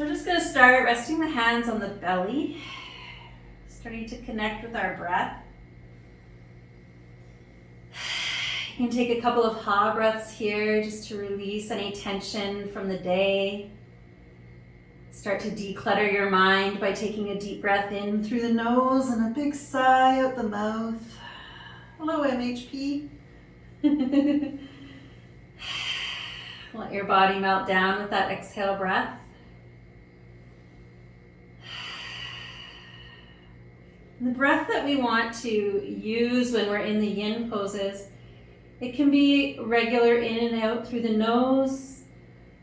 So we're just going to start resting the hands on the belly, starting to connect with our breath. You can take a couple of ha breaths here just to release any tension from the day. Start to declutter your mind by taking a deep breath in through the nose and a big sigh out the mouth. Hello, MHP. Let your body melt down with that exhale breath. The breath that we want to use when we're in the yin poses, it can be regular in and out through the nose.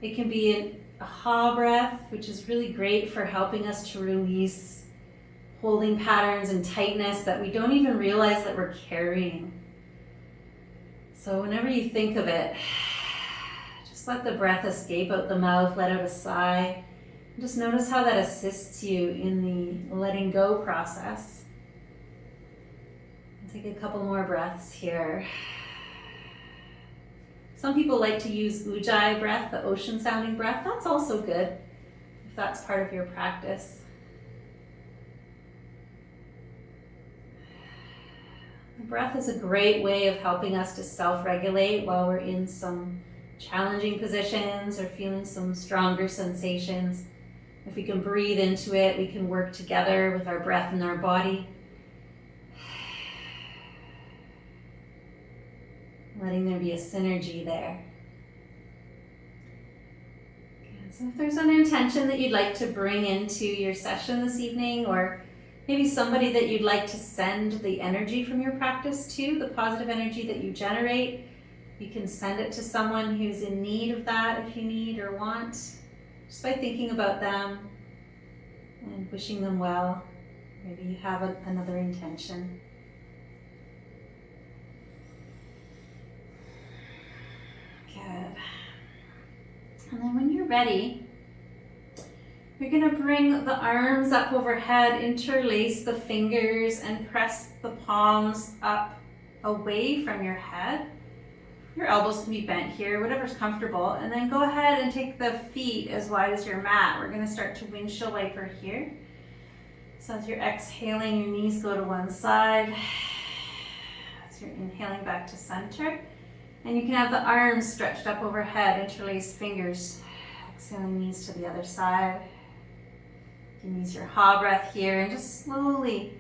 It can be a ha breath, which is really great for helping us to release holding patterns and tightness that we don't even realize that we're carrying. So whenever you think of it, just let the breath escape out the mouth, let out a sigh. Just notice how that assists you in the letting go process. Take a couple more breaths here. Some people like to use Ujjayi breath, the ocean sounding breath. That's also good if that's part of your practice. The breath is a great way of helping us to self-regulate while we're in some challenging positions or feeling some stronger sensations. If we can breathe into it, we can work together with our breath and our body. Letting there be a synergy there. Okay, so if there's an intention that you'd like to bring into your session this evening, or maybe somebody that you'd like to send the energy from your practice to, the positive energy that you generate, you can send it to someone who's in need of that if you need or want, just by thinking about them and wishing them well. Maybe you have another intention. Good. And then when you're ready, you're going to bring the arms up overhead, interlace the fingers, and press the palms up away from your head. Your elbows can be bent here, whatever's comfortable. And then go ahead and take the feet as wide as your mat. We're going to start to windshield wiper here. So as you're exhaling, your knees go to one side. As you're inhaling back to center. And you can have the arms stretched up overhead, interlaced fingers. Exhaling knees to the other side. You can use your ha breath here and just slowly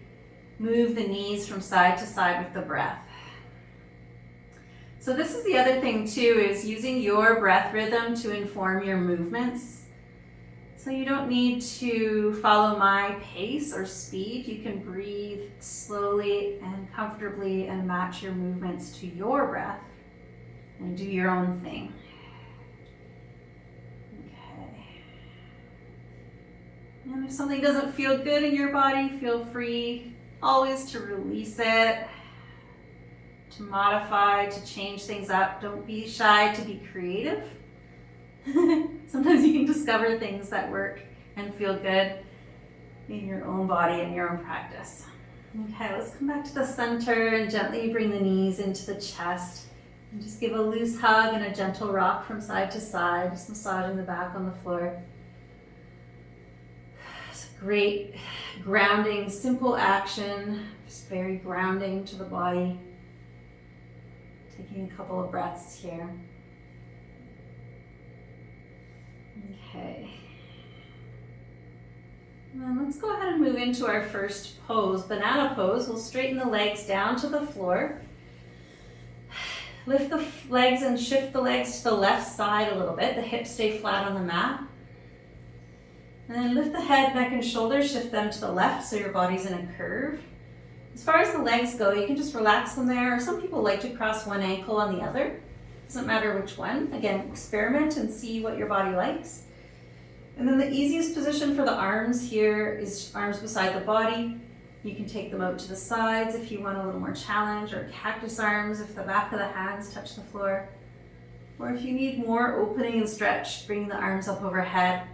move the knees from side to side with the breath. So this is the other thing too, is using your breath rhythm to inform your movements. So you don't need to follow my pace or speed. You can breathe slowly and comfortably and match your movements to your breath. And do your own thing. Okay. And if something doesn't feel good in your body, feel free always to release it, to modify, to change things up. Don't be shy to be creative. Sometimes you can discover things that work and feel good in your own body and your own practice. Okay, let's come back to the center and gently bring the knees into the chest. And just give a loose hug and a gentle rock from side to side, just massaging the back on the floor. It's a great grounding, simple action, just very grounding to the body. Taking a couple of breaths here. Okay. And then let's go ahead and move into our first pose, banana pose. We'll straighten the legs down to the floor. Lift the legs and shift the legs to the left side a little bit. The hips stay flat on the mat. And then lift the head, neck, and shoulders. Shift them to the left so your body's in a curve. As far as the legs go, you can just relax them there. Some people like to cross one ankle on the other. Doesn't matter which one. Again, experiment and see what your body likes. And then the easiest position for the arms here is arms beside the body. You can take them out to the sides if you want a little more challenge, or cactus arms if the back of the hands touch the floor. Or if you need more opening and stretch, bring the arms up overhead.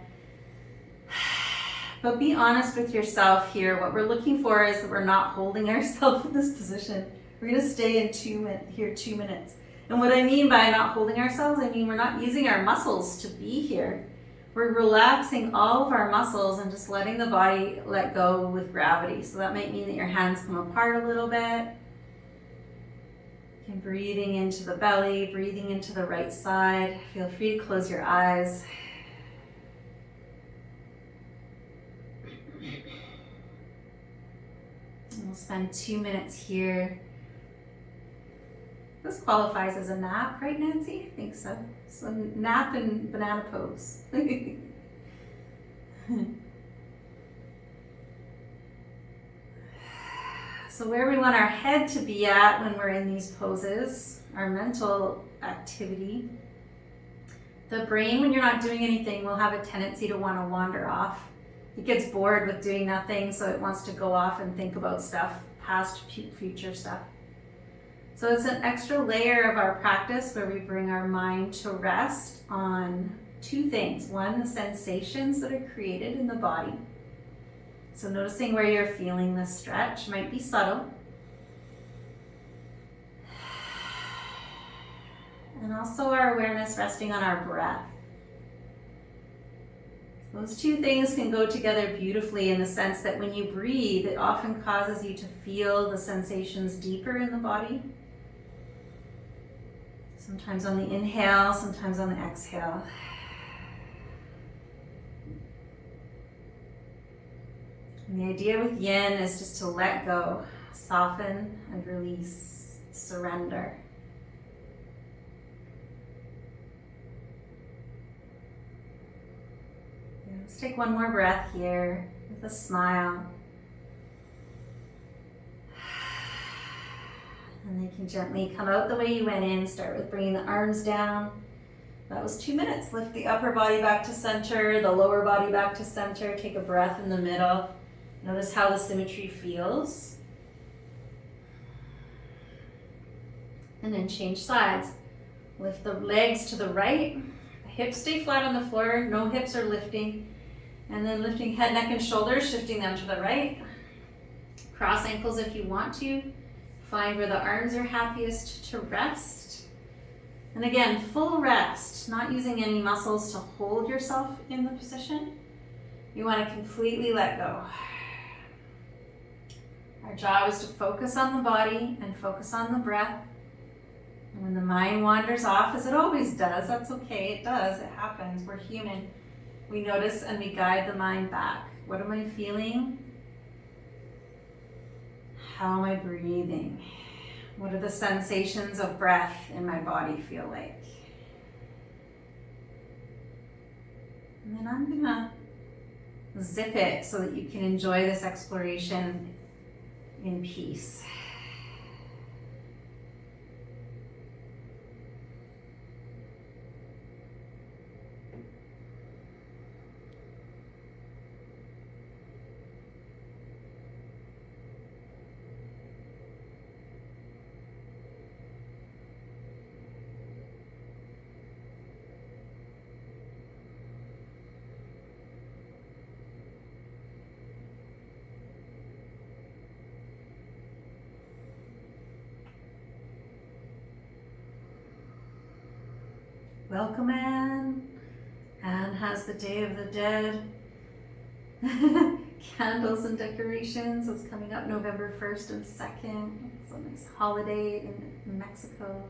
But be honest with yourself here. What we're looking for is that we're not holding ourselves in this position. We're going to stay in 2 minutes. And what I mean by not holding ourselves, I mean we're not using our muscles to be here. we're relaxing all of our muscles and just letting the body let go with gravity. So that might mean that your hands come apart a little bit. And breathing into the belly, breathing into the right side. Feel free to close your eyes. And we'll spend 2 minutes here. This qualifies as a nap, right, Nancy? I think so. So nap and banana pose. So where we want our head to be at when we're in these poses, our mental activity. The brain, when you're not doing anything, will have a tendency to want to wander off. It gets bored with doing nothing, so it wants to go off and think about stuff, past, future stuff. So it's an extra layer of our practice where we bring our mind to rest on two things. One, the sensations that are created in the body. So noticing where you're feeling the stretch might be subtle. And also our awareness resting on our breath. Those two things can go together beautifully in the sense that when you breathe, it often causes you to feel the sensations deeper in the body. Sometimes on the inhale, sometimes on the exhale. And the idea with yin is just to let go, soften and release, surrender. Let's take one more breath here with a smile. And you can gently come out the way you went in. Start with bringing the arms down. That was 2 minutes. Lift the upper body back to center, the lower body back to center. Take a breath in the middle. Notice how the symmetry feels. And then change sides. Lift the legs to the right. The hips stay flat on the floor. No hips are lifting. And then lifting head, neck, and shoulders, shifting them to the right. Cross ankles if you want to. Find where the arms are happiest to rest. And again, full rest, not using any muscles to hold yourself in the position. You want to completely let go. Our job is to focus on the body and focus on the breath. And when the mind wanders off, as it always does, that's okay, it does, it happens, we're human. We notice and we guide the mind back. What am I feeling? How am I breathing? What do the sensations of breath in my body feel like? And then I'm gonna zip it so that you can enjoy this exploration in peace. Welcome, Anne. Anne has the Day of the Dead candles and decorations. It's coming up November 1st and 2nd. It's a nice holiday in Mexico.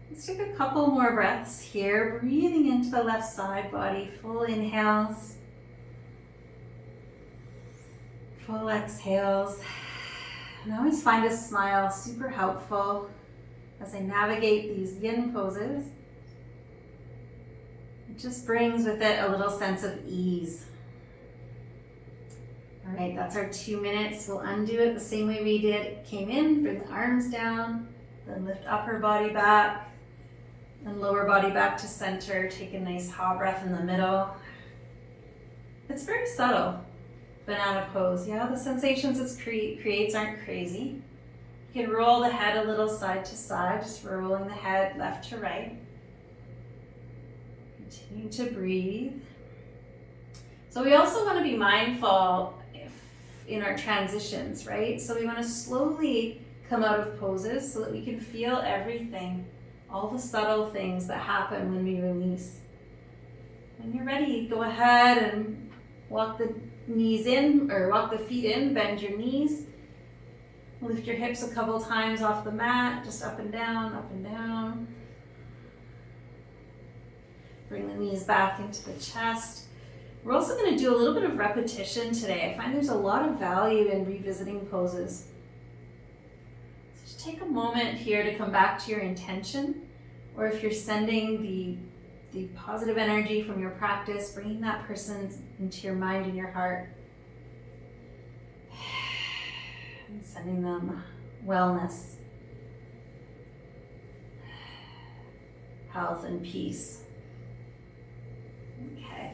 Let's take a couple more breaths here. Breathing into the left side body. Full inhales. Full exhales. And I always find a smile super helpful as I navigate these yin poses. It just brings with it a little sense of ease. All right, that's our 2 minutes. We'll undo it the same way we did. Came in, bring the arms down, then lift upper body back, and lower body back to center. Take a nice ha breath in the middle. It's very subtle, banana pose. Yeah, the sensations it creates aren't crazy. You can roll the head a little side to side, just rolling the head left to right. Continue to breathe. So we also want to be mindful in our transitions, right? So we want to slowly come out of poses so that we can feel everything, all the subtle things that happen when we release. When you're ready, go ahead and walk the knees in, or walk the feet in, bend your knees. Lift your hips a couple times off the mat, just up and down, up and down. Bring the knees back into the chest. We're also going to do a little bit of repetition today. I find there's a lot of value in revisiting poses. So just take a moment here to come back to your intention, or if you're sending the positive energy from your practice, bringing that person into your mind and your heart, and sending them wellness, health, and peace. Okay,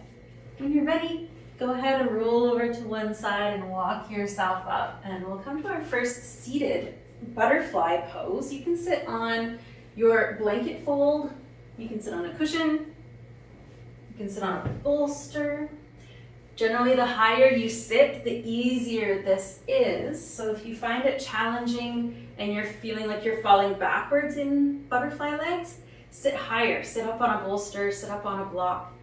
when you're ready, go ahead and roll over to one side and walk yourself up, and we'll come to our first seated butterfly pose. You can sit on your blanket fold, you can sit on a cushion, you can sit on a bolster. Generally, the higher you sit, the easier this is. So if you find it challenging and you're feeling like you're falling backwards in butterfly legs, sit higher, sit up on a bolster, sit up on a block,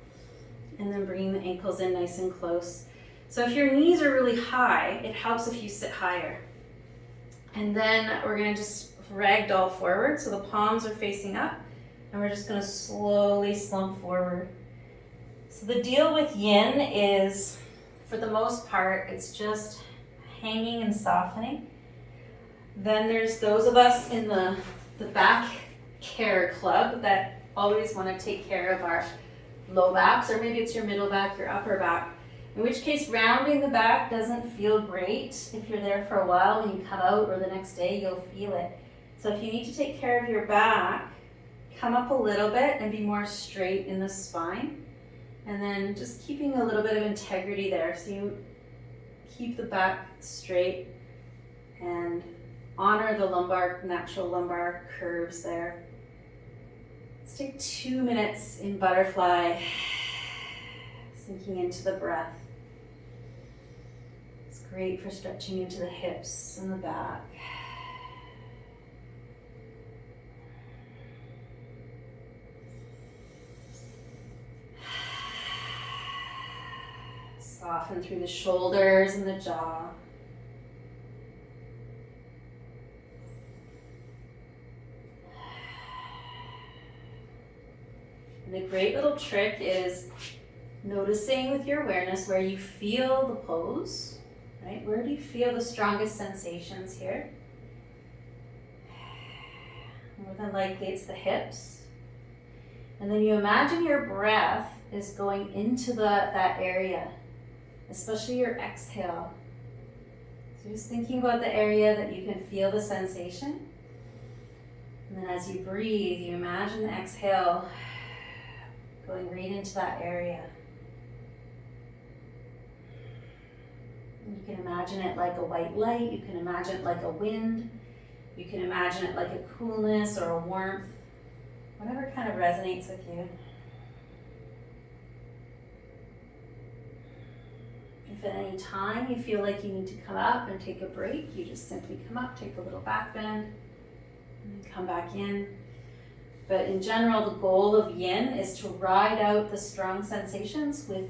and then bringing the ankles in nice and close. So if your knees are really high, it helps if you sit higher. And then we're gonna just ragdoll forward, so the palms are facing up, and we're just gonna slowly slump forward. So the deal with yin is, for the most part, it's just hanging and softening. Then there's those of us in the back care club that always want to take care of our low backs, or maybe it's your middle back, your upper back. In which case, rounding the back doesn't feel great. If you're there for a while, when you come out or the next day, you'll feel it. So if you need to take care of your back, come up a little bit and be more straight in the spine. And then just keeping a little bit of integrity there. So you keep the back straight and honor the natural lumbar curves there. Let's take 2 minutes in butterfly, sinking into the breath. It's great for stretching into the hips and the back. Soften through the shoulders and the jaw. And a great little trick is noticing with your awareness where you feel the pose, right? Where do you feel the strongest sensations here? More than likely it's the hips. And then you imagine your breath is going into that area, especially your exhale. So just thinking about the area that you can feel the sensation. And then as you breathe, you imagine the exhale going right into that area. And you can imagine it like a white light, you can imagine it like a wind, you can imagine it like a coolness or a warmth, whatever kind of resonates with you. If at any time you feel like you need to come up and take a break, you just simply come up, take a little back bend, and then come back in. But in general, the goal of yin is to ride out the strong sensations with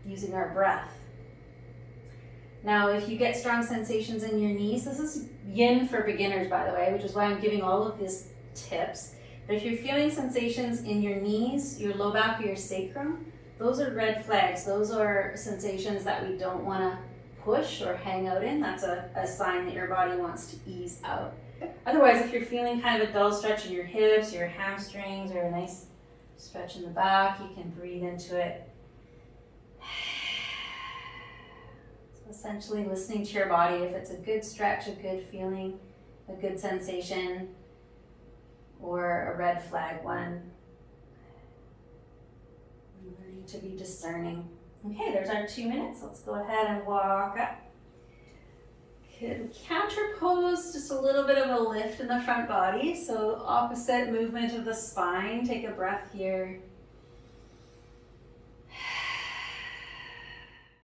using our breath. Now, if you get strong sensations in your knees, this is yin for beginners, by the way, which is why I'm giving all of these tips. But if you're feeling sensations in your knees, your low back, or your sacrum, those are red flags. Those are sensations that we don't want to push or hang out in. That's a sign that your body wants to ease out. Otherwise, if you're feeling kind of a dull stretch in your hips, your hamstrings, or a nice stretch in the back, you can breathe into it. So essentially listening to your body, if it's a good stretch, a good feeling, a good sensation, or a red flag one. Learning to be discerning. Okay, there's our 2 minutes. Let's go ahead and walk up. Good. Counter pose, just a little bit of a lift in the front body. So opposite movement of the spine. Take a breath here.